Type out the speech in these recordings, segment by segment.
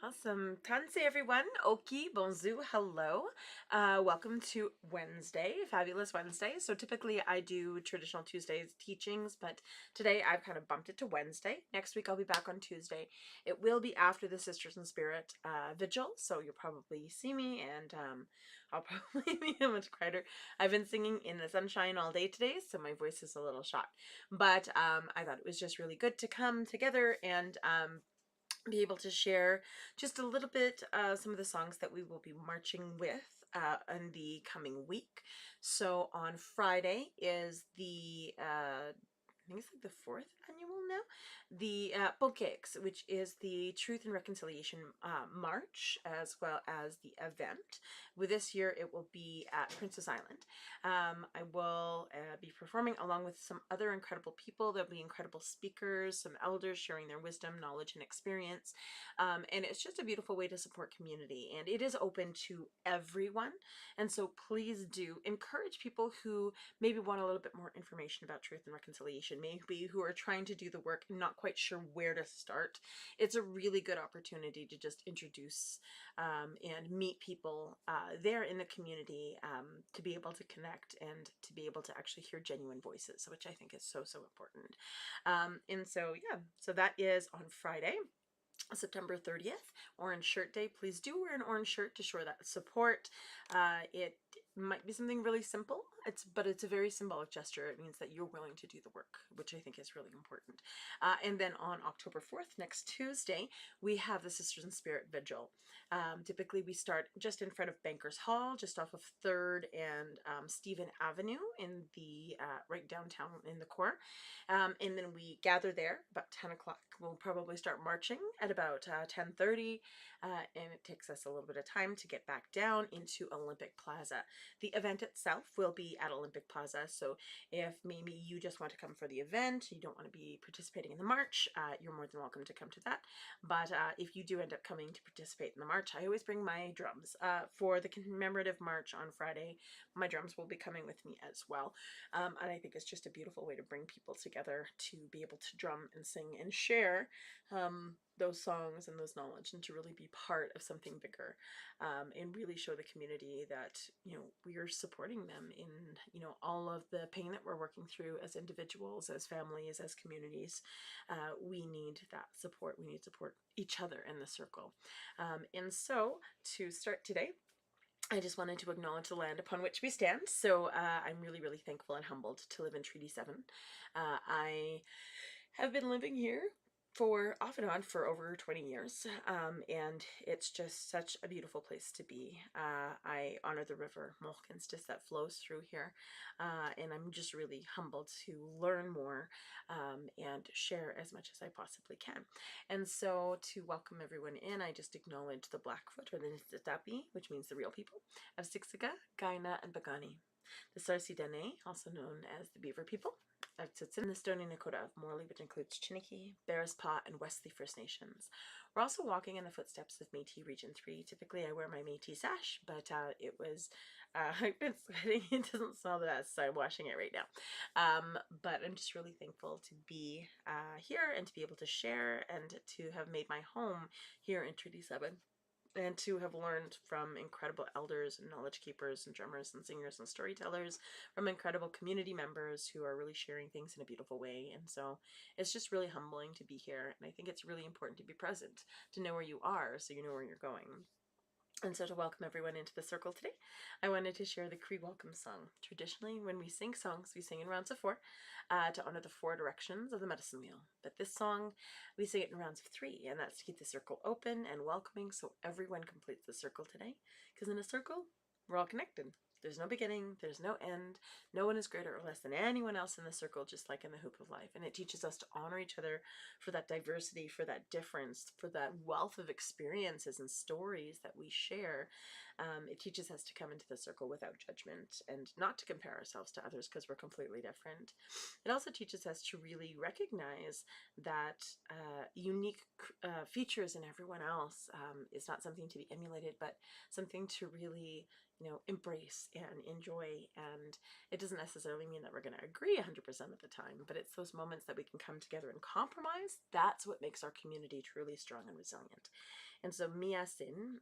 Awesome. Tanse everyone. Oki, bonjour, hello. Welcome to Wednesday, Fabulous Wednesday. So typically I do traditional Tuesdays teachings, but today I've kind of bumped it to Wednesday. Next week I'll be back on Tuesday. It will be after the Sisters in Spirit Vigil, so you'll probably see me and I'll probably be much quieter. I've been singing in the sunshine all day today, so my voice is a little shot. But I thought it was just really good to come together and be able to share just a little bit some of the songs that we will be marching with in the coming week. So on Friday is the I think it's like the fourth annual now, the Pokaiks, which is the Truth and Reconciliation March, as well as the event. With this year, it will be at Princess Island. I will be performing along with some other incredible people. There'll be incredible speakers, some elders sharing their wisdom, knowledge, and experience. And it's just a beautiful way to support community. And it is open to everyone. And so please do encourage people who maybe want a little bit more information about truth and reconciliation, maybe who are trying to do the work and not quite sure where to start. It's a really good opportunity to just introduce and meet people there in the community, to be able to connect and to be able to actually hear genuine voices, which I think is so, so important. And so, yeah, so that is on Friday, September 30th, Orange Shirt Day. Please do wear an orange shirt to show that support. It might be something really simple, but it's a very symbolic gesture. It means that you're willing to do the work, which I think is really important. And then on October 4th, next Tuesday, we have the Sisters in Spirit Vigil. Typically we start just in front of Bankers Hall, just off of 3rd and Stephen Avenue in the right downtown in the core. And then we gather there about 10 o'clock. We'll probably start marching at about 10:30, and it takes us a little bit of time to get back down into Olympic Plaza. The event itself will be at Olympic Plaza, so if maybe you just want to come for the event, you don't want to be participating in the march, you're more than welcome to come to that. But if you do end up coming to participate in the march, I always bring my drums. For the commemorative march on Friday, my drums will be coming with me as well. And I think it's just a beautiful way to bring people together to be able to drum and sing and share those songs and those knowledge, and to really be part of something bigger, and really show the community that, we are supporting them in, all of the pain that we're working through as individuals, as families, as communities. We need that support. We need to support each other in the circle. And so to start today, I just wanted to acknowledge the land upon which we stand. So I'm really, really thankful and humbled to live in Treaty 7. I have been living here for off and on for over 20 years, and it's just such a beautiful place to be. I honor the river Mohkinstsis that flows through here, and I'm just really humbled to learn more and share as much as I possibly can. And so to welcome everyone in, I just acknowledge the Blackfoot, or the Nistapi, which means the real people, of Siksika, Kainai, and Piikani. The Sarsi Dene, also known as the Beaver people, of Tsuut'ina, the Stoney Nakoda of Morley, which includes Chiniki, Bearspaw, and Wesley First Nations. We're also walking in the footsteps of Métis Region 3. Typically I wear my Métis sash, but I've been sweating. It doesn't smell the best, so I'm washing it right now. But I'm just really thankful to be here and to be able to share and to have made my home here in Treaty 7, and to have learned from incredible elders and knowledge keepers and drummers and singers and storytellers, from incredible community members who are really sharing things in a beautiful way. And so it's just really humbling to be here, and I think it's really important to be present, to know where you are so you know where you're going. And so to welcome everyone into the circle today, I wanted to share the Cree Welcome Song. Traditionally, when we sing songs, we sing in rounds of 4 to honor the 4 directions of the medicine wheel. But this song, we sing it in rounds of 3, and that's to keep the circle open and welcoming so everyone completes the circle today. Because in a circle, we're all connected. There's no beginning, there's no end. No one is greater or less than anyone else in the circle, just like in the hoop of life. And it teaches us to honor each other for that diversity, for that difference, for that wealth of experiences and stories that we share. It teaches us to come into the circle without judgment and not to compare ourselves to others because we're completely different. It also teaches us to really recognize that unique features in everyone else is not something to be emulated, but something to really embrace and enjoy. And it doesn't necessarily mean that we're going to agree 100% of the time, but it's those moments that we can come together and compromise. That's what makes our community truly strong and resilient. And so Miasin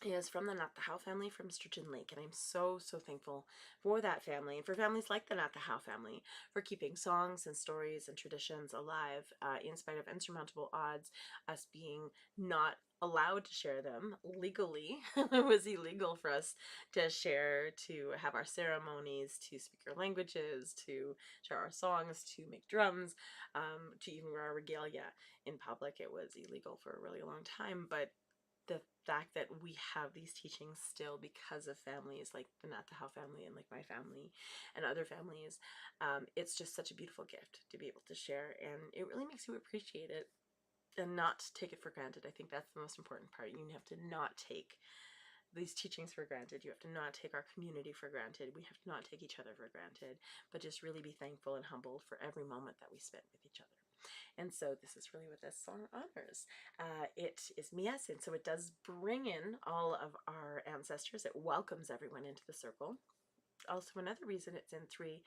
is from the Natahau family from Sturgeon Lake, and I'm so thankful for that family and for families like the Natahau family for keeping songs and stories and traditions alive in spite of insurmountable odds, us being not allowed to share them legally. It was illegal for us to share, to have our ceremonies, to speak our languages, to share our songs, to make drums, to even wear our regalia in public. It was illegal for a really long time, but the fact that we have these teachings still because of families like the Natahau family and like my family and other families, it's just such a beautiful gift to be able to share, and it really makes you appreciate it and not take it for granted. I think that's the most important part. You have to not take these teachings for granted. You have to not take our community for granted. We have to not take each other for granted, but just really be thankful and humbled for every moment that we spend with each other. And so this is really what this song honors. It is Mias, and so it does bring in all of our ancestors. It welcomes everyone into the circle. Also, another reason it's in 3,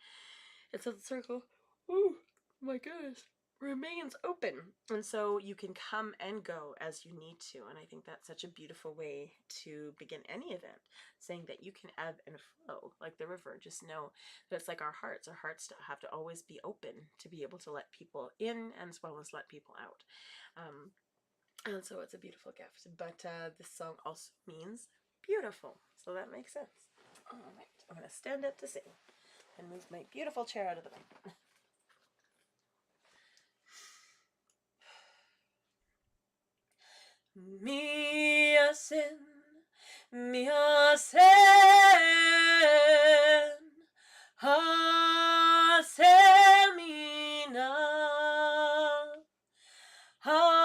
it's so the circle, oh my goodness, remains open. And so you can come and go as you need to. And I think that's such a beautiful way to begin any event, saying that you can ebb and flow like the river. Just know that it's like our hearts. Our hearts have to always be open to be able to let people in as well as let people out. And so it's a beautiful gift. But this song also means beautiful. So that makes sense. All right, I'm going to stand up to sing and move my beautiful chair out of the way. Miasen, miasen, hasemina, hasemina,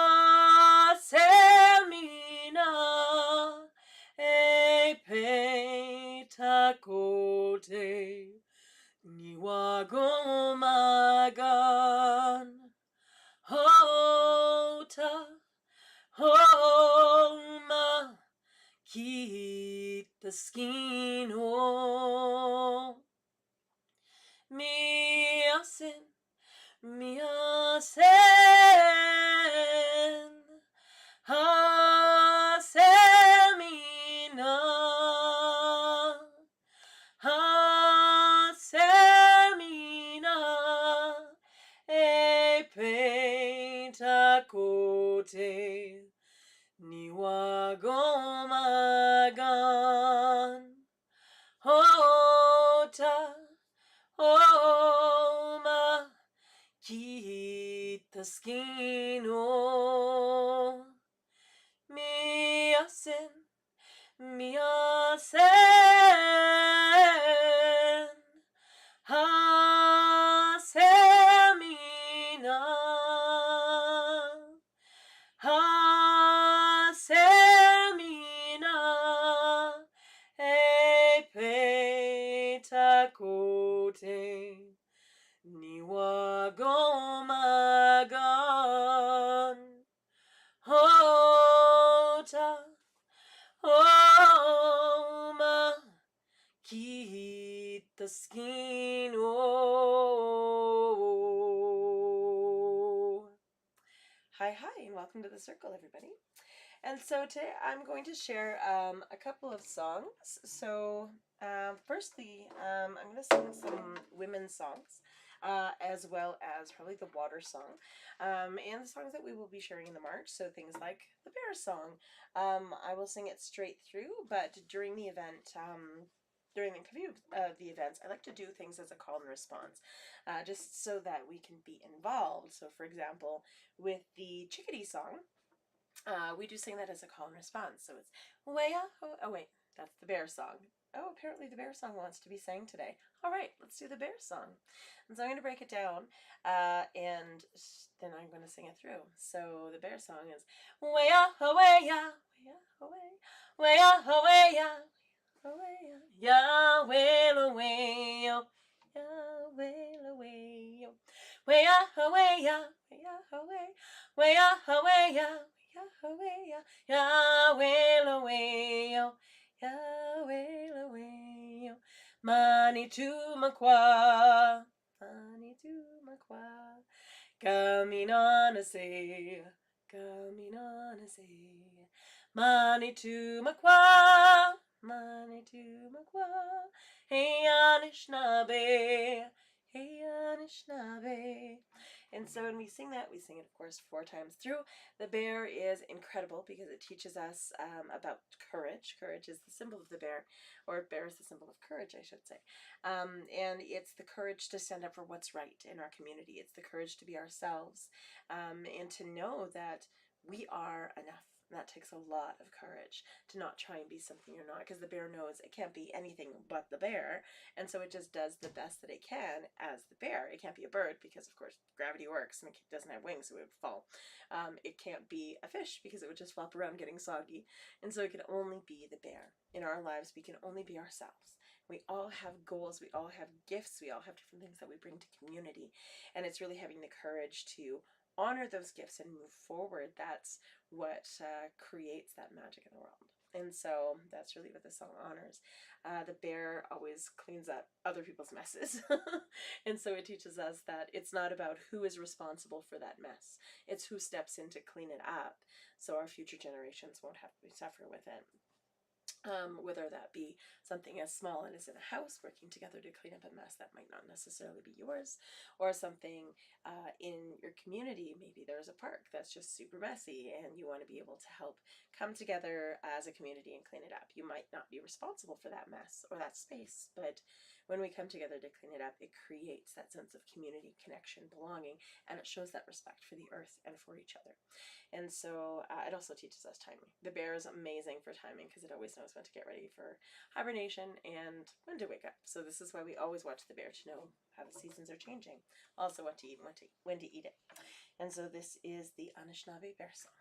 e petakote, niwagomagan, hota, homa, kita skino, miasen, miasen, hasemina, hasemina, e pentakote, niwagomagan, hota, homa, kita skino, miasen, miasen, hasemina, hasemina, e petakote, niwagomagan, hota, homa, kita skino. Hi, and welcome to the circle, everybody. And so today I'm going to share a couple of songs. So firstly, I'm going to sing some women's songs, as well as probably the water song, and the songs that we will be sharing in the march. So things like the bear song. I will sing it straight through, but during the event, during the review of the events, I like to do things as a call and response, just so that we can be involved. So for example, with the chickadee song, we do sing that as a call and response. So it's way oh wait, that's the bear song. Oh, apparently the bear song wants to be sang today. All right, let's do the bear song. And so I'm going to break it down, and then I'm going to sing it through. So the bear song is way away ya, way away ya, Yahweh away yo, Yahweh away yo, way away ya, way away ya, Yahweh ya, Yahweh away yo, Yahweh away yo, mani tu makwa, mani tu makwa, kaminana se, Kamina say, Mani to Makwa, Mani to Makwa, Hey Anishinaabe, Hey Anishinaabe. And so when we sing that, we sing it, of course, 4 times through. The bear is incredible because it teaches us about courage. Courage is the symbol of the bear, or bear is the symbol of courage, I should say. And it's the courage to stand up for what's right in our community. It's the courage to be ourselves, and to know that we are enough. And that takes a lot of courage to not try and be something you're not, because the bear knows it can't be anything but the bear, and so it just does the best that it can as the bear. It can't be a bird because, of course, gravity works, and it doesn't have wings, so it would fall. It can't be a fish because it would just flop around getting soggy, and so it can only be the bear. In our lives, we can only be ourselves. We all have goals, we all have gifts, we all have different things that we bring to community, and it's really having the courage to honor those gifts and move forward. That's what creates that magic in the world. And so that's really what the song honors. The bear always cleans up other people's messes. And so it teaches us that it's not about who is responsible for that mess. It's who steps in to clean it up so our future generations won't have to suffer with it. Whether that be something as small as in a house, working together to clean up a mess that might not necessarily be yours, or something in your community. Maybe there's a park that's just super messy and you want to be able to help come together as a community and clean it up. You might not be responsible for that mess or that space, but when we come together to clean it up, it creates that sense of community, connection, belonging, and it shows that respect for the earth and for each other. And so it also teaches us timing. The bear is amazing for timing because it always knows when to get ready for hibernation and when to wake up. So this is why we always watch the bear, to know how the seasons are changing. Also what to eat and when to eat it. And so this is the Anishinaabe bear song.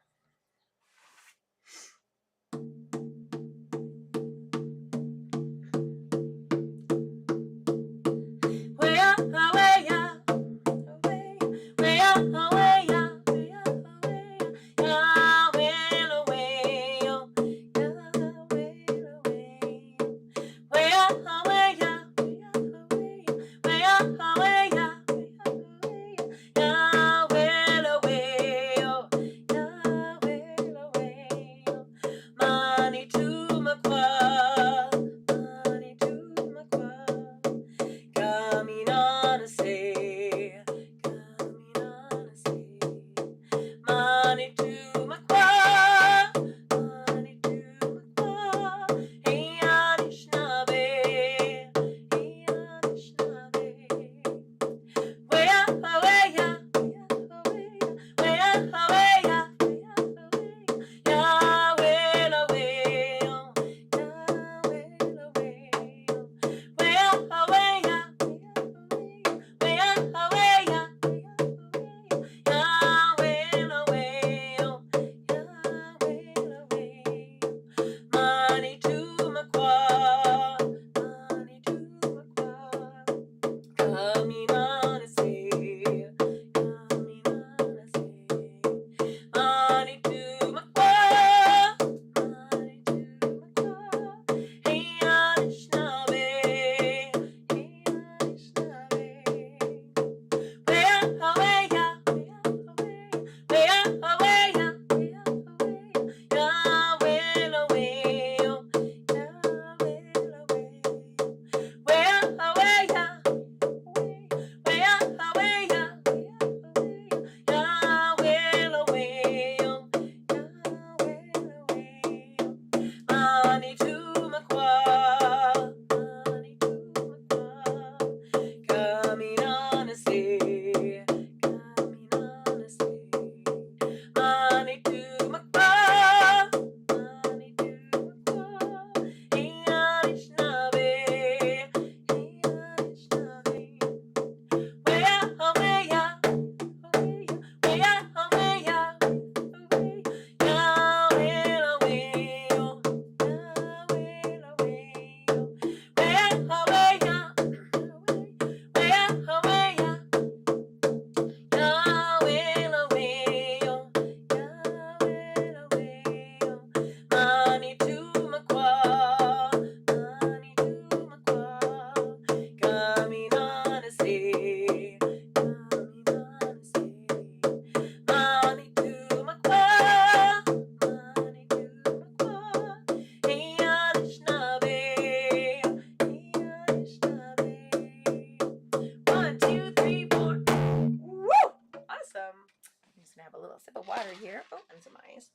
need some ice.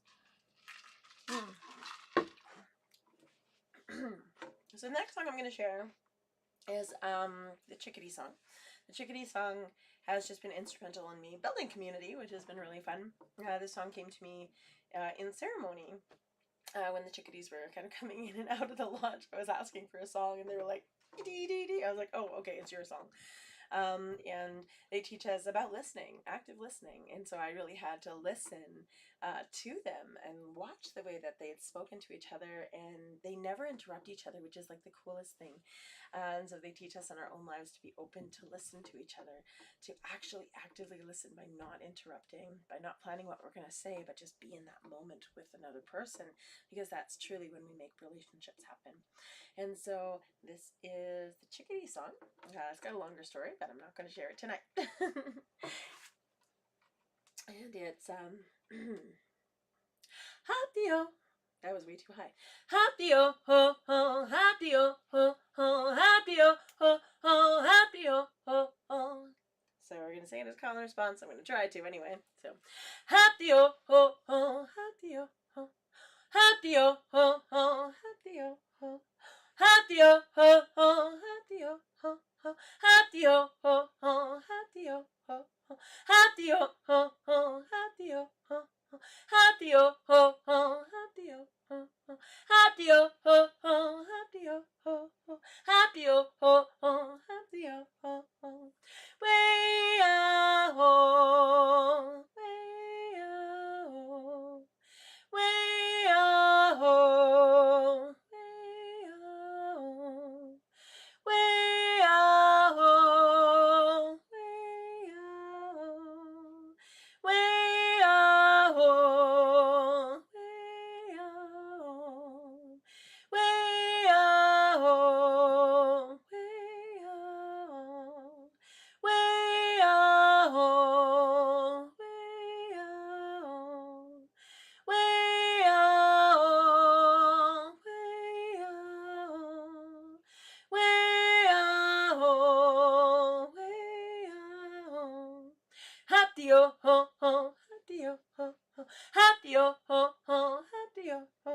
So the next song I'm going to share is the Chickadee song. The Chickadee song has just been instrumental in me building community, which has been really fun. This song came to me in ceremony when the chickadees were kind of coming in and out of the lodge. I was asking for a song and they were like, dee dee dee. I was like, oh, okay, it's your song. And they teach us about listening, active listening. And so I really had to listen to them and watch the way that they had spoken to each other, and they never interrupt each other, which is like the coolest thing. And so they teach us in our own lives to be open to listen to each other, to actually actively listen by not interrupting, by not planning what we're going to say, but just be in that moment with another person, because that's truly when we make relationships happen. And so this is the Chickadee song. It's got a longer story, but I'm not going to share it tonight. And it's Hop-de-o. That was way too high. Hop-de-o, ho, ho, hop-de-o, ho, ho, hop-de-o, ho, ho, hop-de-o, ho, ho. So we're going to sing it as call and response. I'm going to try to anyway. So hop-de-o, ho, ho, hop-de-o, ho, hop-de-o, ho, ho, hop-de-o, ho. Hop-de-o, ho, ho, hop-de-o, ho, ho, hop-de-o, ho, ho, hop-de-o, ho, ho, hop-de-o, ho, ho, hop-de-o, ho, ho, hop-de-o, ho, ho, hop-de-o, ho, ho, hop-de-o, ho, ho, hop-de-o, ho, ho, hop-de-o, ho, ho, hop-de-o, ho, ho. Way-ah-ho, way-ah-ho, way-ah-ho, way-ah-ho, way-ah-ho, way-ah-ho, way-ah-ho, way-ah-ho, way-ah-ho, way-ah-ho, way-ah-ho, way-ah-ho, way-ah-ho, way-ah-ho, way-ah-ho, way-ah-ho. Hop-de-o, ho, ho, hop-de-o, ho, ho, hop-de-o, ho, ho, hop-de-o, ho,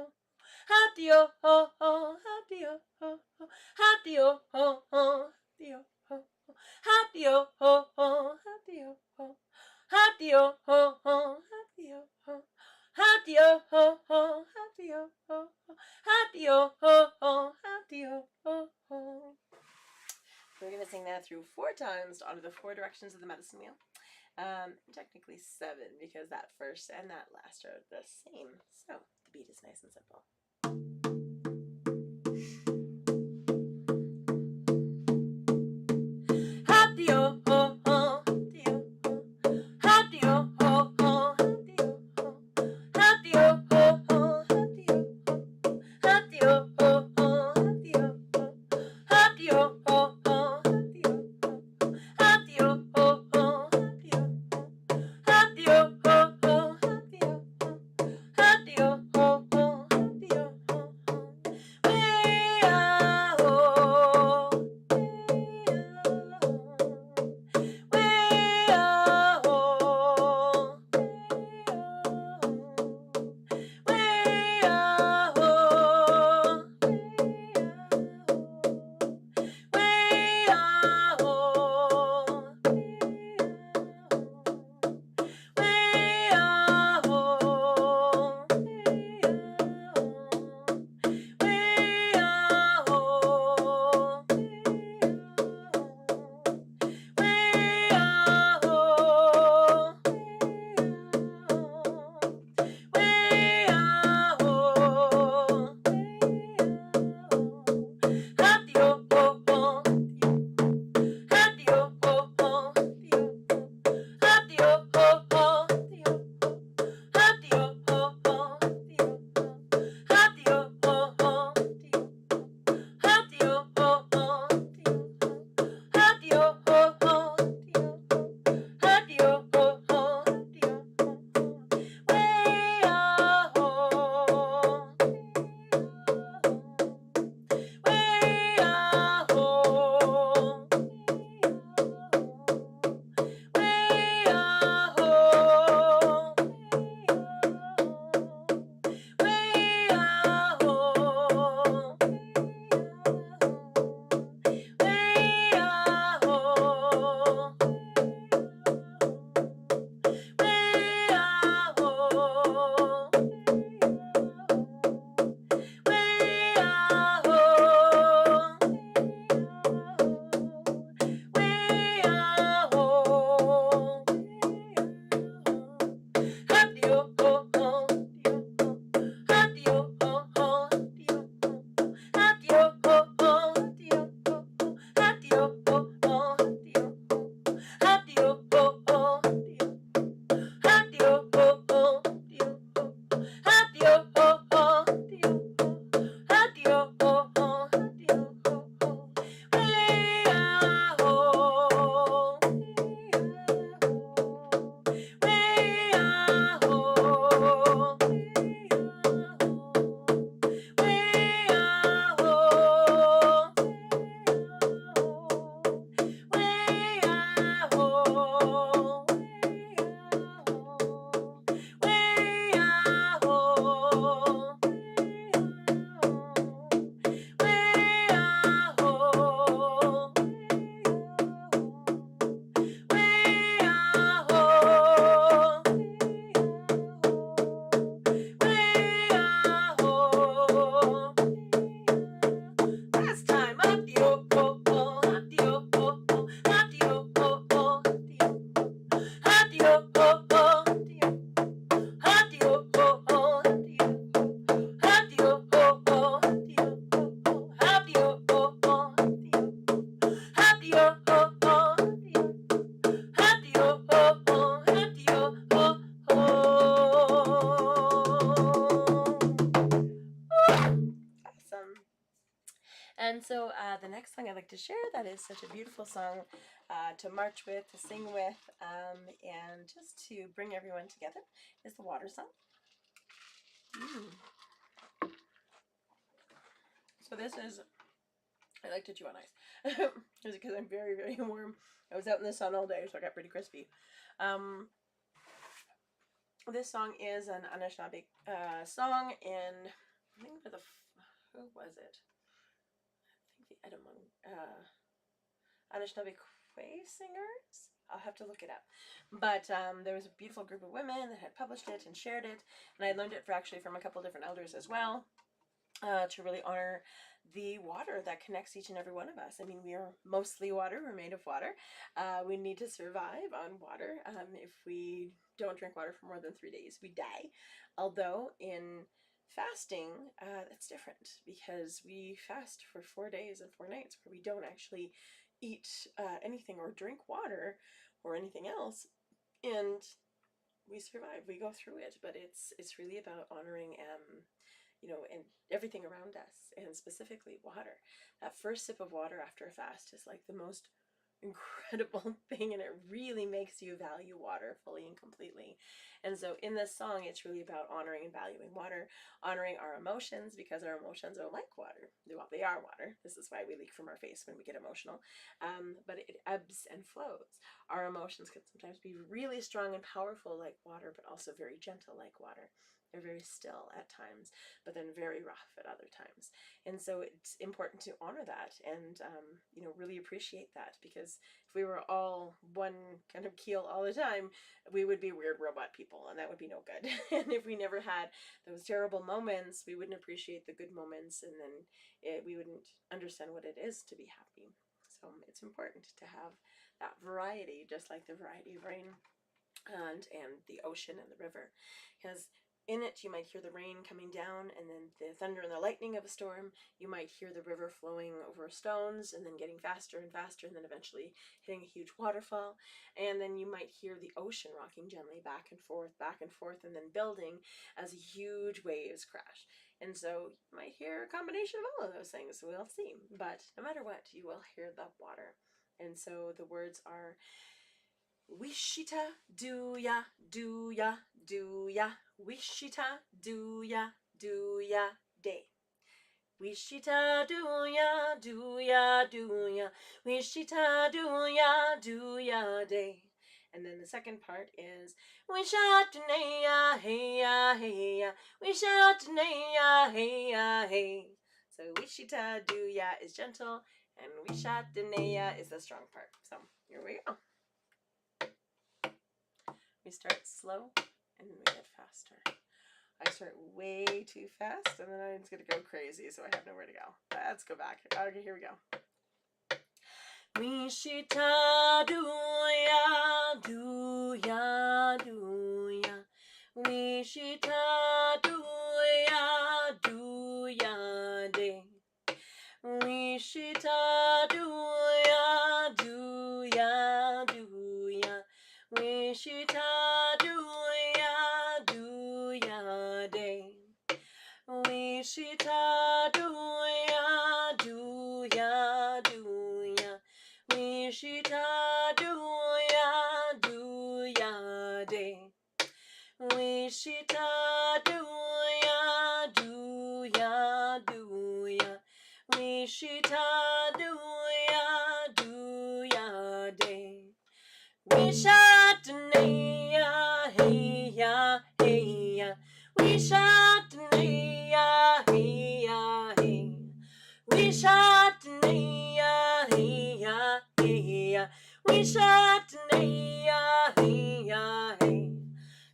hop-de-o, ho, ho, hop-de-o, ho, ho, hop-de-o, ho, ho, hop-de-o, ho, ho, hop-de-o, ho, ho, hop-de-o, ho, hop-de-o, ho, ho, hop-de-o, ho, hop-de-o, ho, ho, hop-de-o, ho, ho, hop-de-o, ho, ho, hop-de-o, ho, ho. We're going to sing that through 4 times to honor the 4 directions of the medicine wheel. Technically 7, because that first and that last are the same. So the beat is nice and simple. Hop-de-o, ho, ho, hop-de-o, ho, hop-de-o, ho, hop-de-o, ho, hop-de-o, ho, hop-de-o, ho, hop-de-o, ho, hop-de-o, ho, hop-de-o, hop-de-o, ho, hop-de-o, hop-de-o, ho, hop-de-o, hop-de-o, ho, hop-de-o, ho, hop-de-o, And so the next song I'd like to share, that is such a beautiful song to march with, to sing with, and just to bring everyone together, is the Water Song. So this is, I like to chew on ice because I'm very, very warm. I was out in the sun all day, so I got pretty crispy. This song is an Anishinaabe song in, I think who was it? I think the Edamon, Anishinaabe Quay singers. I'll have to look it up. But there was a beautiful group of women that had published it and shared it, and I learned it from a couple different elders as well, to really honor the water that connects each and every one of us. I mean, we are mostly water. We're made of water. We need to survive on water. If we don't drink water for more than 3 days, we die. Although in fasting, that's different, because we fast for 4 days and 4 nights where we don't actually eat anything or drink water or anything else, and we survive. We go through it, but it's really about honoring and everything around us, and specifically water. That first sip of water after a fast is like the most incredible thing, and it really makes you value water fully and completely. And so in this song, it's really about honoring and valuing water, honoring our emotions, because our emotions are like water. Well, they are water. This is why we leak from our face when we get emotional. But it ebbs and flows. Our emotions can sometimes be really strong and powerful like water, but also very gentle like water. They're very still at times, but then very rough at other times. And so it's important to honor that and, really appreciate that, because if we were all one kind of keel all the time, we would be weird robot people, and that would be no good. And if we never had those terrible moments, we wouldn't appreciate the good moments, and then we wouldn't understand what it is to be happy. So it's important to have that variety, just like the variety of rain and the ocean and the river, because in it you might hear the rain coming down, and then the thunder and the lightning of a storm. You might hear the river flowing over stones and then getting faster and faster, and then eventually hitting a huge waterfall. And then you might hear the ocean rocking gently back and forth, and then building as huge waves crash. And so you might hear a combination of all of those things. We'll see. But no matter what, you will hear the water. And so the words are, Wishita, do ya, do ya, do ya. Wishita, do ya, day. Wishita, do ya, do ya, do ya. Wishita, do ya, day. And then the second part is, Wishatanaya, hey ya, hey ya. Wishatanaya, hey ya, hey. So Wishita, do ya is gentle, and Wishatanaya is the strong part. So here we go. We start slow and we get faster. I start way too fast, and then I'm just going to go crazy, so I have nowhere to go. Let's go back. Okay, here we go. Wishita, do ya, do ya, do ya. Wishita, do ya, day. Wishita, do ya, do ya, do ya. Wishita, do ya, day. Wishita, do ya, do ya, do ya. Wishita, do ya, day. Wishita, do ya, do ya. Wishita, do ya, day. Wishatanaya, hey ya, hey ya. Wishatanaya, hey ya, hey. Wishatanaya, hey ya, hey ya. Wishatanaya, hey ya, hey.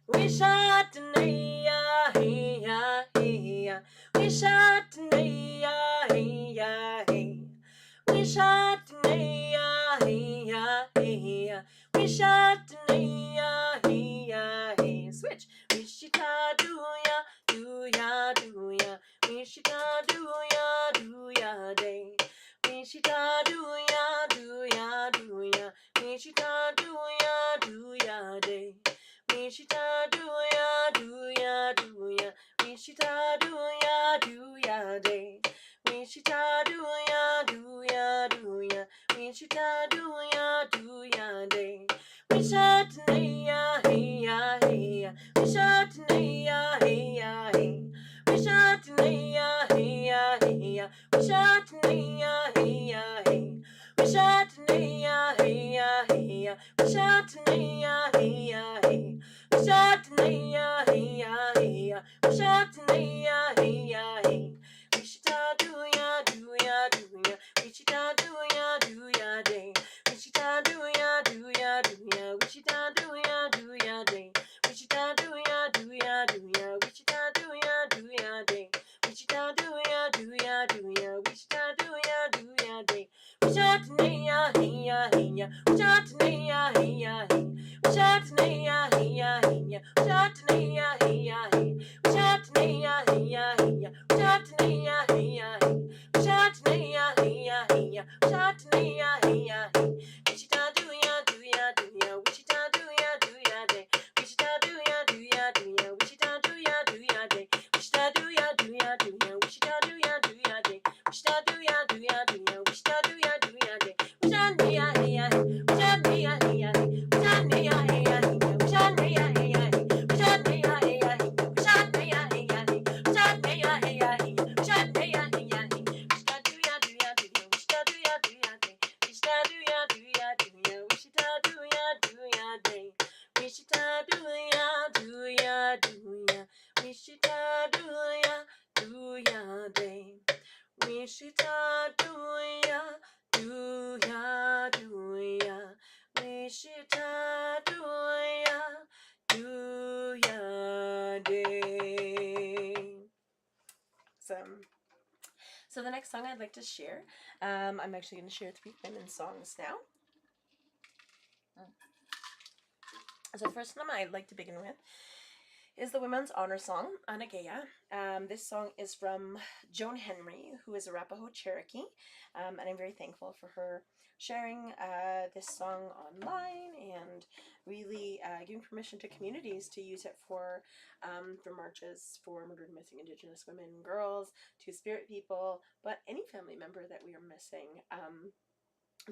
Wishatanaya, hey ya, hey ya. Wishatanaya, hey ya, hey. Wishatanaya, hey ya, hey ya. Wishatanaya, hey ya, hey. Switch. Wishita, do ya, do ya, do ya. Wishita, do ya, day. Wishita, do ya, do ya. Wishita, do ya, day. Wishita, do ya, do ya. Wishita, do ya, day. Wishita, do Wichita hey ya hey. Wichita do ya Wichita do ya day. Wichita do ya Wichita do ya day. Wichita do ya Wichita do ya day. Wichita do ya Wichita do ya day. Wichita hey ya hey ya. Wichita hey ya hey. Wichita hey ya hey ya. Wichita hey ya hey ya. Wichita hey ya hey ya. Wichita hey ya hey ya. Wichita hey ya hey ya. Wichita hey ya hey ya. Wichita do ya Wichita do ya day. Wichita do ya Wichita do ya day. Wichita do ya Wichita do ya day. Wichita do ya Wichita do ya day. Wichita hey ya hey ya. Wichita hey ya hey ya. Wichita hey ya hey ya. Wichita hey ya hey ya. Wichita hey ya hey ya. Wichita hey ya hey ya. Wichita hey ya hey ya. Wichita hey ya hey ya. Wichita do ya Wichita do ya day. Wichita do ya Wichita do ya day. Wichita do ya Wichita do ya day. Wichita do ya Wichita do ya day. So the next song I'd like to share, I'm actually going to share 3 women's songs now. So the first one I'd like to begin with is the Women's Honor Song, Anageya. This song is from Joan Henry, who is a Arapaho Cherokee, and I'm very thankful for her sharing this song online and really giving permission to communities to use it for marches for murdered and missing Indigenous women and girls, to spirit people, but any family member that we are missing.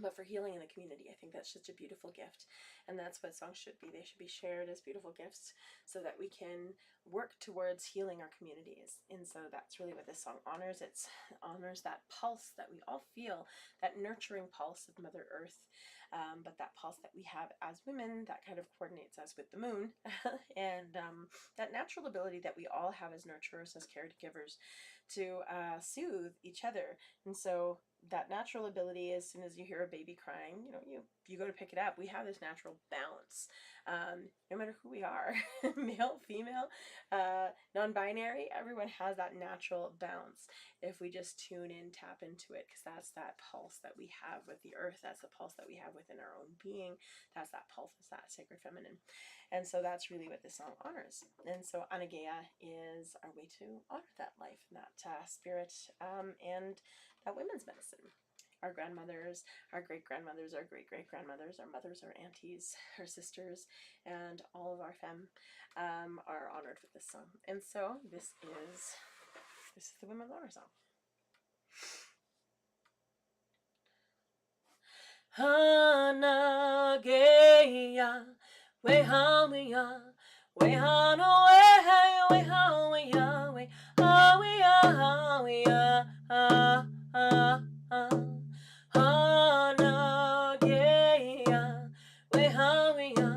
But for healing in the community, I think that's such a beautiful gift, and that's what songs should be. They should be shared as beautiful gifts so that we can work towards healing our communities. And so that's really what this song honors. It honors that pulse that we all feel, that nurturing pulse of Mother Earth, but that pulse that we have as women that kind of coordinates us with the moon, and that natural ability that we all have as nurturers, as caregivers, to soothe each other. And so that natural ability, as soon as you hear a baby crying, you go to pick it up. We have this natural balance, no matter who we are, male, female, non-binary, everyone has that natural balance if we just tune in, tap into it, because that's that pulse that we have with the earth. That's the pulse that we have within our own being. That's that pulse, it's that sacred feminine. And so that's really what this song honors. And so Anageya is our way to honor that life and that spirit, and that women's medicine. Our grandmothers, our great-grandmothers, our great-great-grandmothers, our mothers, our aunties, our sisters, and all of our femme are honored with this song. And so this is the Women's Honor Song. Anageya, wehawiya, wehano wehawiya, wehawiya, Anageya, wehawiya,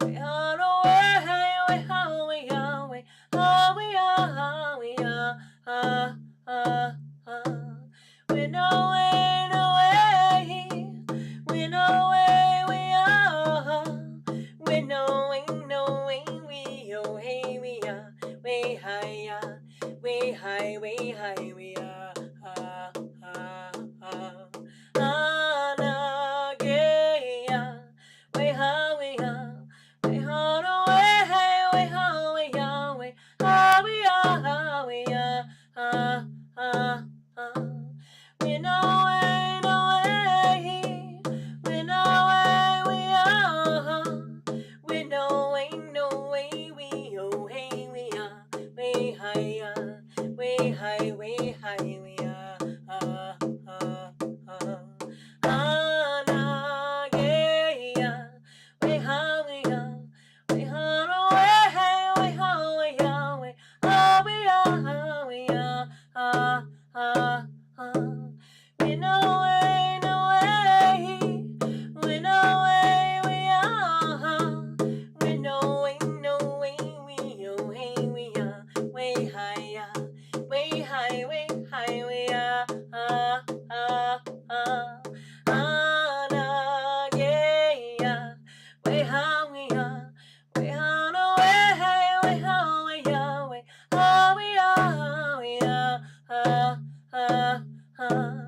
wehano wehawiya, when away, when away we are, when away, we oh hey we are, way high, way high, way high we are, Anageya, way high we are, way hard away, way high we are, way high we are, we are. When away, when away we are, when away, we oh hey we are, way higher, way high, way high we are, Anageya, way high we are, way hard away, way high we are, way high we are, we are. When away, when away we are, when away, we oh hey we are, way high. way high, way high, way ah ah ah ah yeah, way high, way ah, way on away, way how, way ah, way ah, way ah, way ah ah ah ah.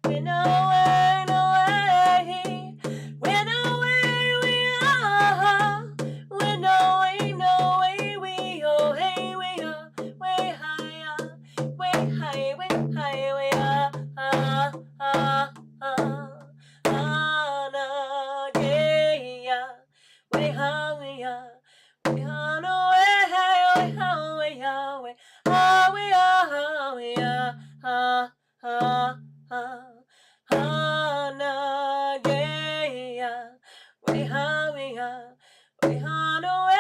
When away, away, when away we are, when away, no way we oh hey we are, way higher, way high, way high, way ah ah yeah, way high we are, way on away, way how we are, way ah we are, we are ah ah ah. Hanageya, way ha, way ha, way hana, way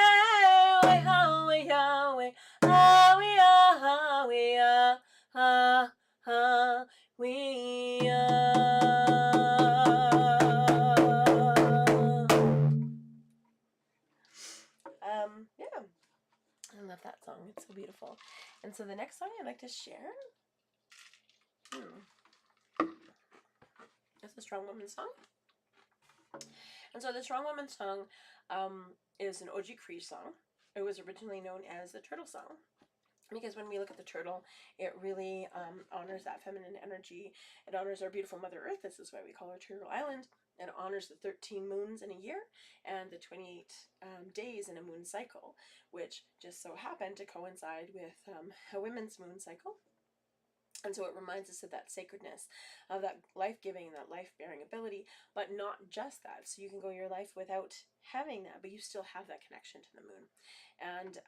ha, way ha, way ha, way ha, way ha, ha, we yeah, I love that song. It's so beautiful. And so the next song I'd like to share is the Strong Woman song. And so the Strong Woman song is an Oji Cree song. It was originally known as the Turtle Song, because when we look at the turtle, it really honors that feminine energy. It honors our beautiful Mother Earth. This is why we call her Turtle Island. It honors the 13 moons in a year and the 28 days in a moon cycle, which just so happened to coincide with a women's moon cycle. And so it reminds us of that sacredness, of that life-giving, that life-bearing ability, but not just that. So you can go your life without having that, but you still have that connection to the moon. And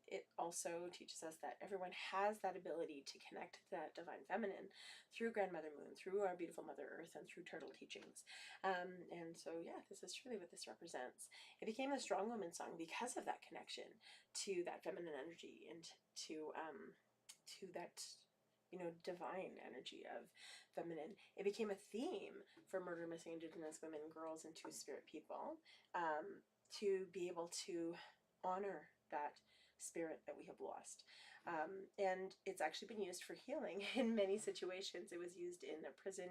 it also teaches us that everyone has that ability to connect to that divine feminine through Grandmother Moon, through our beautiful Mother Earth, and through turtle teachings. And so, yeah, this is truly what this represents. It became a Strong Woman song because of that connection to that feminine energy and to that divine energy of feminine. It became a theme for murder, missing, Indigenous women, girls, and Two-Spirit people to be able to honor that spirit that we have lost. And it's actually been used for healing in many situations. It was used in a prison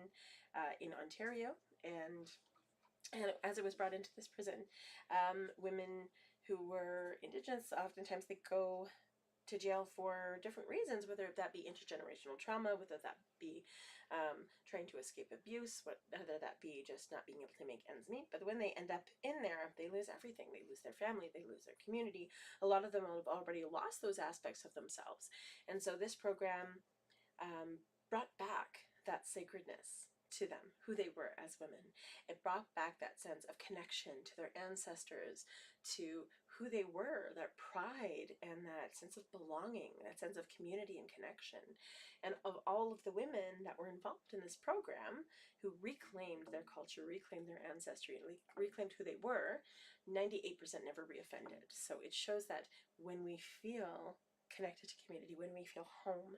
in Ontario, and as it was brought into this prison, women who were Indigenous, oftentimes they go to jail for different reasons, whether that be intergenerational trauma, whether that be trying to escape abuse, whether that be just not being able to make ends meet. But when they end up in there, they lose everything. They lose their family, they lose their community. A lot of them have already lost those aspects of themselves. And so this program brought back that sacredness to them, who they were as women. It brought back that sense of connection to their ancestors, to who they were, that pride and that sense of belonging, that sense of community and connection. And of all of the women that were involved in this program who reclaimed their culture, reclaimed their ancestry, and reclaimed who they were, 98% never reoffended. So it shows that when we feel connected to community, when we feel home,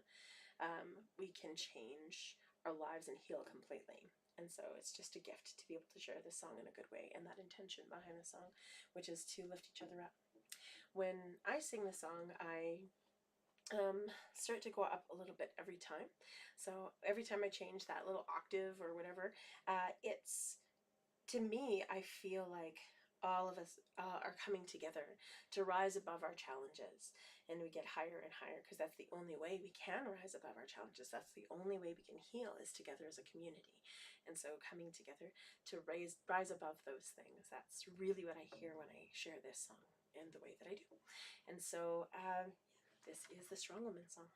we can change our lives and heal completely. And so it's just a gift to be able to share this song in a good way, and that intention behind the song, which is to lift each other up. When I sing the song, I start to go up a little bit every time. So every time I change that little octave or whatever, to me, I feel like all of us are coming together to rise above our challenges, and we get higher and higher, because that's the only way we can rise above our challenges. That's the only way we can heal, is together as a community. And so coming together to rise above those things, that's really what I hear when I share this song in the way that I do. And so this is the Strong Woman song.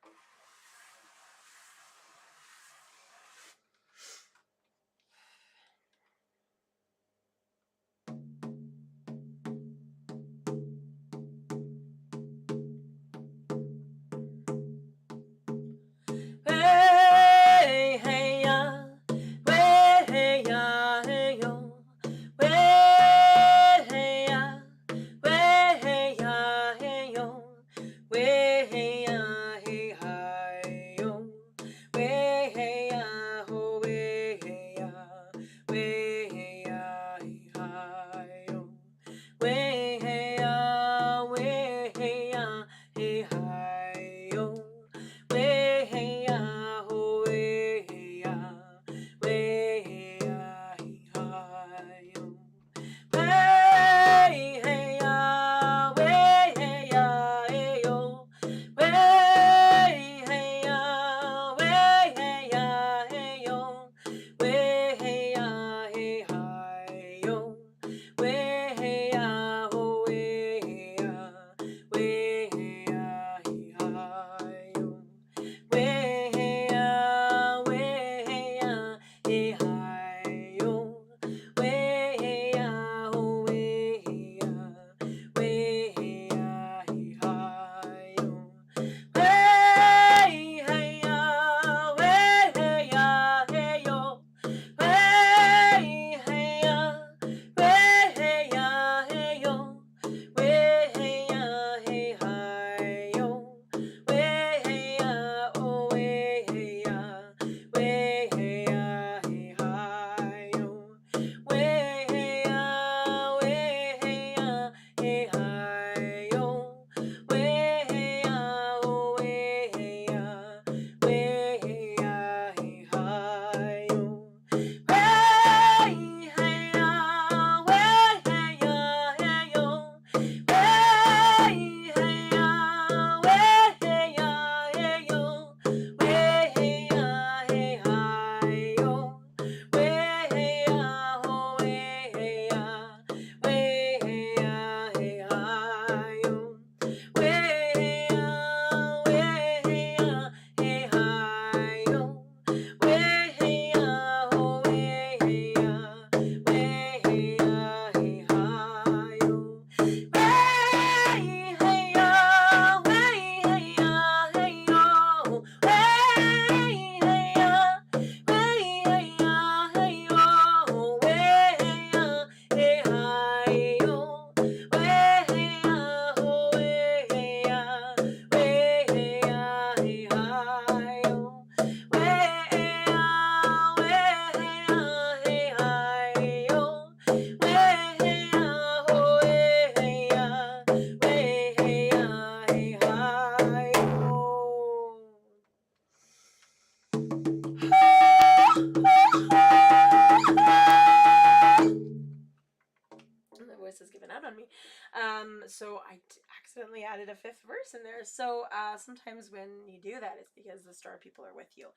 so I accidentally added a fifth verse in there. So sometimes when you do that, it's because the star people are with you.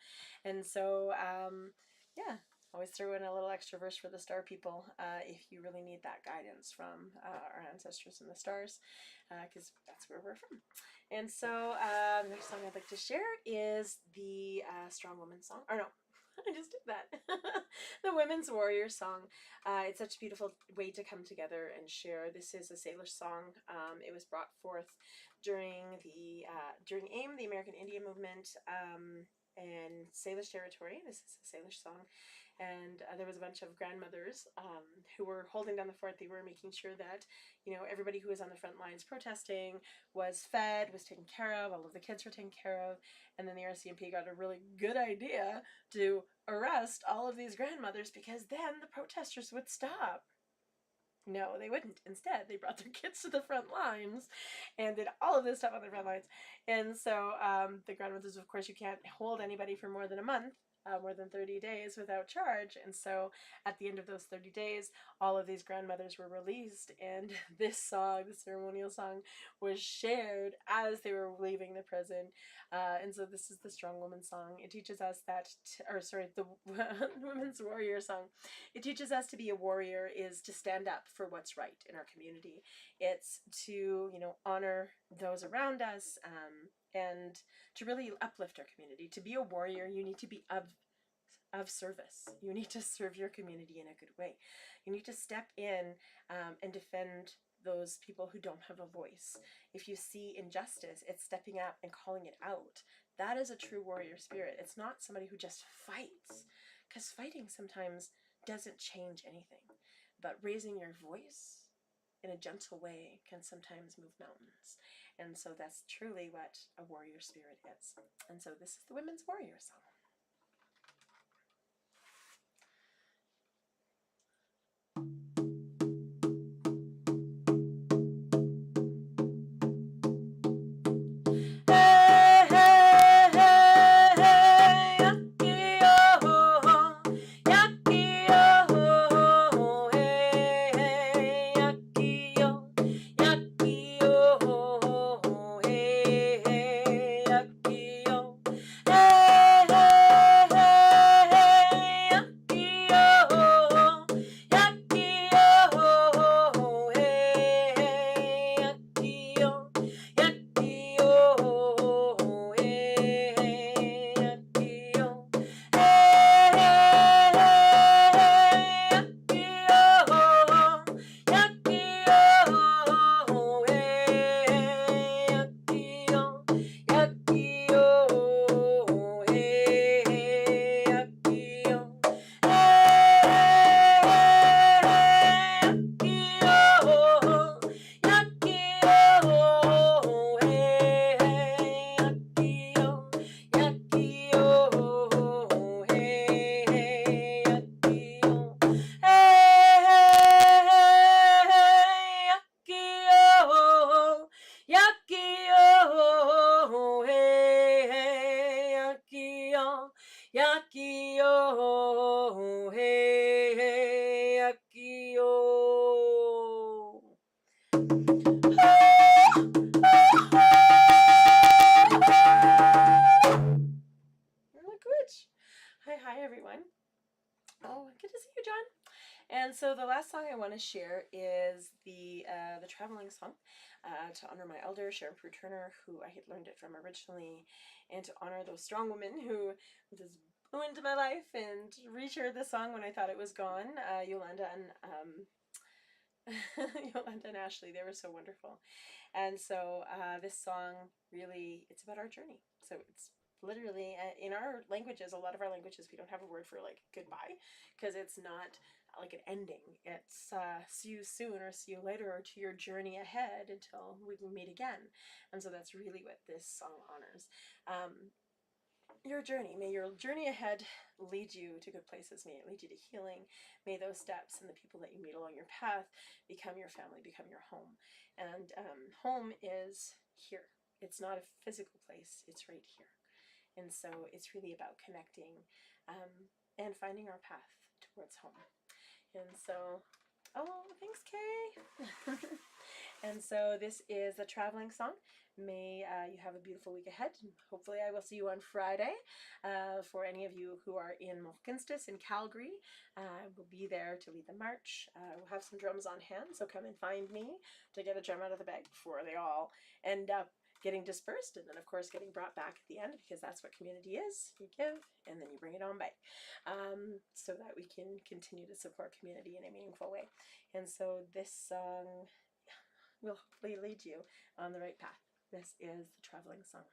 And so, yeah, always throw in a little extra verse for the star people if you really need that guidance from our ancestors in the stars, because that's where we're from. And so the next song I'd like to share is the Strong Woman song. Or no, I just did that. The Women's Warrior song. It's such a beautiful way to come together and share. This is a Salish song. It was brought forth during AIM, the American Indian Movement, and Salish territory. This is a Salish song. And there was a bunch of grandmothers who were holding down the fort. They were making sure that, everybody who was on the front lines protesting was fed, was taken care of, all of the kids were taken care of. And then the RCMP got a really good idea to arrest all of these grandmothers because then the protesters would stop. No, they wouldn't. Instead, they brought their kids to the front lines and did all of this stuff on the front lines. And so the grandmothers, of course, you can't hold anybody for more than a month. More than 30 days without charge. And so at the end of those 30 days, all of these grandmothers were released, and this song, the ceremonial song, was shared as they were leaving the prison. And so this is the Strong Woman song. It teaches us that, the Women's Warrior song. It teaches us to be a warrior is to stand up for what's right in our community. It's to, honor those around us, and to really uplift our community. To be a warrior, you need to be of service. You need to serve your community in a good way. You need to step in and defend those people who don't have a voice. If you see injustice, it's stepping up and calling it out. That is a true warrior spirit. It's not somebody who just fights, because fighting sometimes doesn't change anything. But raising your voice in a gentle way can sometimes move mountains. And so that's truly what a warrior spirit is. And so this is the Women's Warrior song. Hi everyone. Oh, good to see you, John. And so the last song I want to share is the traveling song to honor my elder, Sharon Prue Turner, who I had learned it from originally, and to honor those strong women who just blew into my life and reshared the song when I thought it was gone. Yolanda and Yolanda and Ashley, they were so wonderful. And so this song really, it's about our journey. So it's literally in our languages, a lot of our languages, we don't have a word for like goodbye, because it's not like an ending. It's see you soon, or see you later, or to your journey ahead until we can meet again. And so that's really what this song honors. Your journey. May your journey ahead lead you to good places. May it lead you to healing. May those steps and the people that you meet along your path become your family, become your home. And home is here. It's not a physical place. It's right here. And so it's really about connecting and finding our path towards home. And so, oh, thanks, Kay. And so this is the traveling song. May you have a beautiful week ahead. Hopefully I will see you on Friday. For any of you who are in Mohkinstsis in Calgary, we'll be there to lead the march. We'll have some drums on hand, so come and find me to get a drum out of the bag before they all end up getting dispersed, and then of course getting brought back at the end, because that's what community is. You give and then you bring it on back, so that we can continue to support community in a meaningful way. And so this song will hopefully lead you on the right path. This is the traveling song.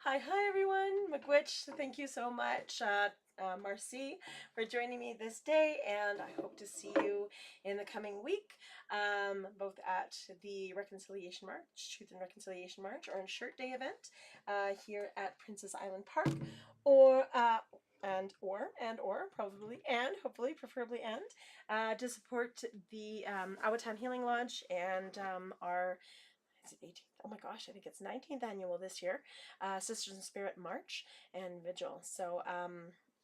Hi everyone, Miigwech. Thank you so much, Marcy, for joining me this day, and I hope to see you in the coming week, both at the Reconciliation March, Truth and Reconciliation March, or in Shirt Day event here at Princess Island Park, or hopefully, preferably, to support the Awatan Healing Lodge and our, is it 18th? Oh my gosh, I think it's 19th annual this year, Sisters in Spirit March and Vigil. So,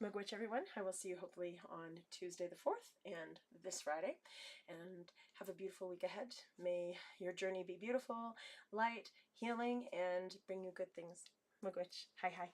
Miigwech everyone. I will see you hopefully on Tuesday the 4th and this Friday. And have a beautiful week ahead. May your journey be beautiful, light, healing, and bring you good things. Miigwech. Hi, hi.